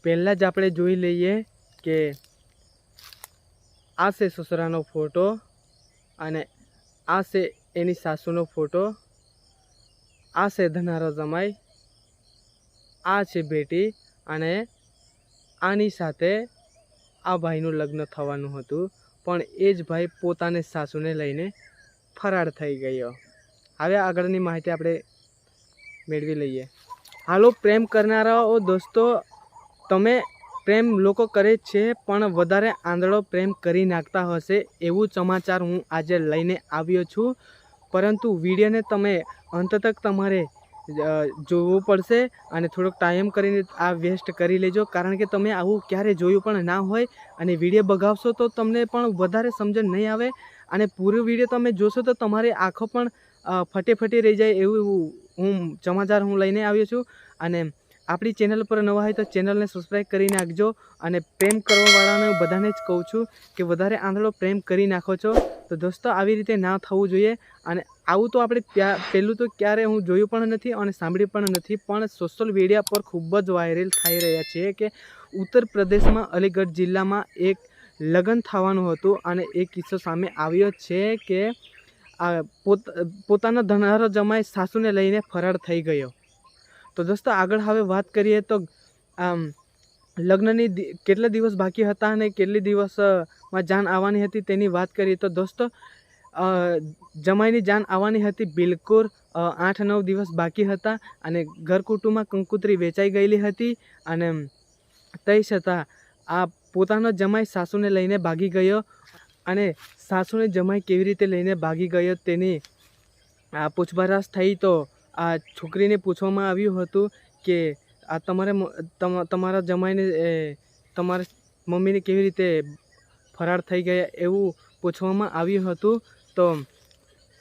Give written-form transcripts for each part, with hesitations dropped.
પહેલાં જ આપણે જોઈ લઈએ કે આ છે સસરાનો ફોટો અને આ છે એની સાસુનો ફોટો, આ છે ધનારો જમાઈ, આ છે બેટી અને આની સાથે આ ભાઈનું લગ્ન થવાનું હતું, પણ એ જ ભાઈ પોતાને સાસુને લઈને ફરાર થઈ ગયો. હવે આગળની માહિતી આપણે મેળવી લઈએ. હાલો પ્રેમ કરનારાઓ દોસ્તો, તમે પ્રેમ લોકો કરે છે પણ વધારે આંધળો પ્રેમ કરી નાખતા હશે એવું સમાચાર હું આજે લઈને આવ્યો છું. પરંતુ વિડીયોને તમે અંત તક તમારે જોવું પડશે અને થોડોક ટાઈમ કરીને આ વેસ્ટ કરી લેજો, કારણ કે તમે આવું ક્યારે જોયું પણ ના હોય અને વિડીયો બગાવશો તો તમને પણ વધારે સમજણ નહીં આવે અને પૂરો વિડીયો તમે જોશો તો તમારી આંખો પણ ફટી રહી જાય એવું સમાચાર હું લઈને આવ્યો છું. અને આપણી ચેનલ પર નવા હોય તો ચેનલને સબસ્ક્રાઈબ કરી નાખજો. અને પ્રેમ કરવાવાળાને બધાને જ કહું છું કે વધારે આંધળો પ્રેમ કરી નાખો છો તો દોસ્તો આવી રીતે ના થવું જોઈએ. અને આવું તો આપણે પહેલું તો ક્યારે હું જોયું પણ નથી અને સાંભળ્યું પણ નથી, પણ સોશિયલ મીડિયા પર ખૂબ જ વાયરલ થઈ રહ્યા છે કે ઉત્તર પ્રદેશમાં અલીગઢ જિલ્લામાં એક લગ્ન થવાનું હતું અને એક કિસ્સો સામે આવ્યો છે કે પોતાના ધનારો જમાઈ સાસુને લઈને ફરાર થઈ ગયો. તો દોસ્તો આગળ હવે વાત કરીએ તો લગ્નની કેટલા દિવસ બાકી હતા અને કેટલી દિવસમાં જાન આવવાની હતી તેની વાત કરીએ તો દોસ્તો જમાઈની જાન આવવાની હતી બિલકુલ 8-9 દિવસ બાકી હતા અને ઘર કુટુંબમાં કંકોત્રી વેચાઈ ગયેલી હતી અને તે છતાં આ પોતાનો જમાઈ સાસુને લઈને ભાગી ગયો અને સાસુને જમાઈ કેવી રીતે લઈને ભાગી ગયો તેની પૂછપરછ થઈ તો આ છોકરીને પૂછવામાં આવ્યું હતું કે આ તમારા જમાઈને તમારા મમ્મીને કેવી રીતે ફરાર થઈ ગયા એવું પૂછવામાં આવ્યું હતું. તો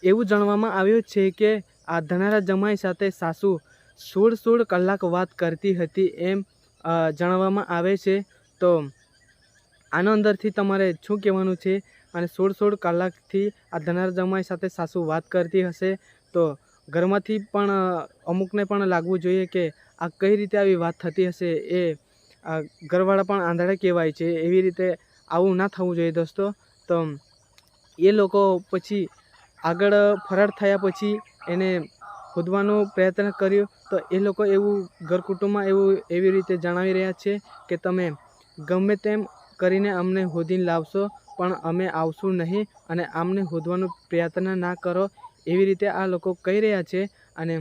એવું જાણવામાં આવ્યું છે કે આ ધનારા જમાઈ સાથે સાસુ 16 કલાક વાત કરતી હતી એમ જણાવવામાં આવે છે. તો આનો અંદરથી તમારે શું કહેવાનું છે? અને 16 કલાકથી આ ધનારા જમાઈ સાથે સાસુ વાત કરતી હશે તો ઘરમાંથી પણ અમુકને પણ લાગવું જોઈએ કે આ કઈ રીતે આવી વાત થતી હશે, એ ઘરવાળા પણ આંધળા કહેવાય છે, એવી રીતે આવું ના થવું જોઈએ દોસ્તો. તો એ લોકો પછી આગળ ફરાર થયા પછી એને શોધવાનો પ્રયત્ન કર્યો તો એ લોકો એવું ઘર કુટુંબમાં એવી રીતે જણાવી રહ્યા છે કે તમે ગમે તેમ કરીને અમને શોધીને લાવશો પણ અમે આવશું નહીં અને અમને શોધવાનો પ્રયત્ન ના કરો, એવી રીતે આ લોકો કહી રહ્યા છે. અને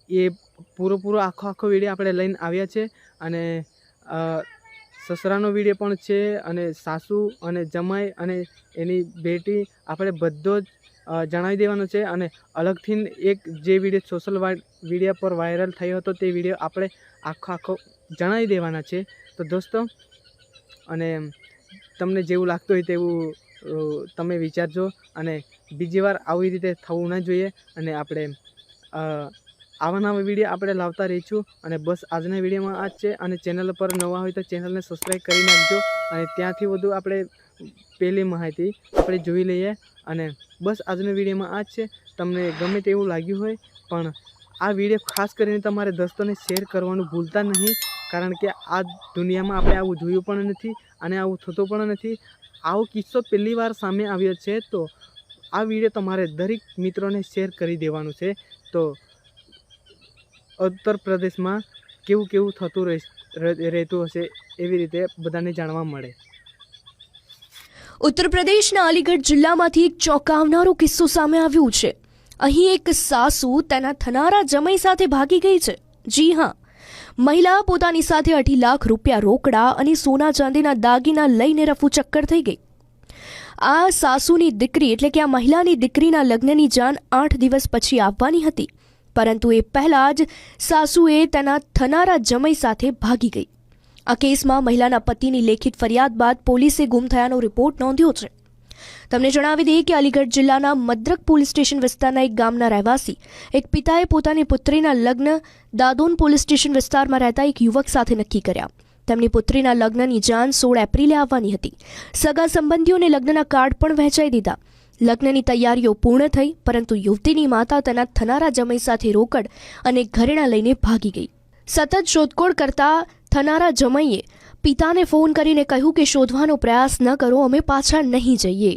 એ પૂરો આખો વિડીયો આપણે લઈને આવ્યા છે અને સસરાનો વિડીયો પણ છે અને સાસુ અને જમાઈ અને એની બેટી આપણે બધો જ જણાવી દેવાનો છે. અને અલગથી એક જે વિડીયો સોશિયલ મીડિયા પર વાયરલ થયો હતો તે વિડીયો આપણે આખો જણાવી દેવાના છે. તો દોસ્તો અને તમને જેવું લાગતું હોય તેવું તમે વિચારજો અને બીજી વાર આવી રીતે થવું ના જોઈએ. અને આપણે આવા નવા વિડીયો આપણે લાવતા રહીશું. અને બસ આજના વિડીયોમાં આ જ છે. અને ચેનલ પર નવા હોય તો ચેનલને સબસ્ક્રાઈબ કરી નાખજો અને ત્યાંથી વધુ આપણે પહેલી માહિતી આપણે જોઈ લઈએ. અને બસ આજના વિડીયોમાં આ જ છે. તમને ગમે તેવું લાગ્યું હોય પણ આ વિડીયો ખાસ કરીને તમારે દોસ્તોને શેર કરવાનું ભૂલતા નહીં, કારણ કે આ દુનિયામાં આપણે આવું જોયું પણ નથી અને આવું થતું પણ નથી. આવો કિસ્સો પહેલી વાર સામે આવ્યો છે તો આ વિડીયો તમારે દરેક મિત્રોને શેર કરી દેવાનું છે. તો ઉત્તર પ્રદેશમાં કેવું થતું રહેતું હશે એવી રીતે બધાને જાણવા મળે. ઉત્તર પ્રદેશના અલીગઢ જિલ્લામાંથી એક ચોંકાવનારો કિસ્સો સામે આવ્યો છે. અહીં એક સાસુ તેના થનારા જમાઈ સાથે ભાગી ગઈ છે. જી હા, મહિલા પોતાની સાથે 2.5 લાખ રૂપિયા રોકડા અને સોના ચાંદીના દાગીના લઈને રફુ ચક્કર થઈ ગઈ. આ સાસુની દીકરી એટલે કે આ મહિલાની દીકરીના લગ્નની જાન 8 દિવસ પછી આવવાની હતી, પરંતુ એ પહેલાં જ સાસુએ તેના થનારા જમાઈ સાથે ભાગી ગઈ. આ કેસમાં મહિલાના પતિની લેખિત ફરિયાદ બાદ પોલીસે ગુમ થયાનો રિપોર્ટ નોંધ્યો છે. તમને જણાવી દઈએ કે અલીગઢ જિલ્લાના મદ્રક પોલીસ સ્ટેશન વિસ્તારના એક ગામના રહેવાસી એક પિતાએ પોતાની પુત્રીના લગ્ન દાદોન પોલીસ સ્ટેશન વિસ્તારમાં રહેતા એક યુવક સાથે નક્કી કર્યા. તેમની પુત્રીના લગ્નની જાન 16 એપ્રિલે આવવાની હતી. સગા સંબંધીઓને લગ્નના કાર્ડ પણ વહેંચાઈ દીધા. લગ્નની તૈયારીઓ પૂર્ણ થઈ, પરંતુ યુવતીની માતા તેના થનારા જમાઈ સાથે રોકડ અને ઘરેણાં લઈને ભાગી ગઈ. સતત શોધખોળ કરતા થનારા જમાઈએ પિતાને ફોન કરીને કહ્યું કે શોધવાનો પ્રયાસ ન કરો, અમે પાછા નહીં જઈએ.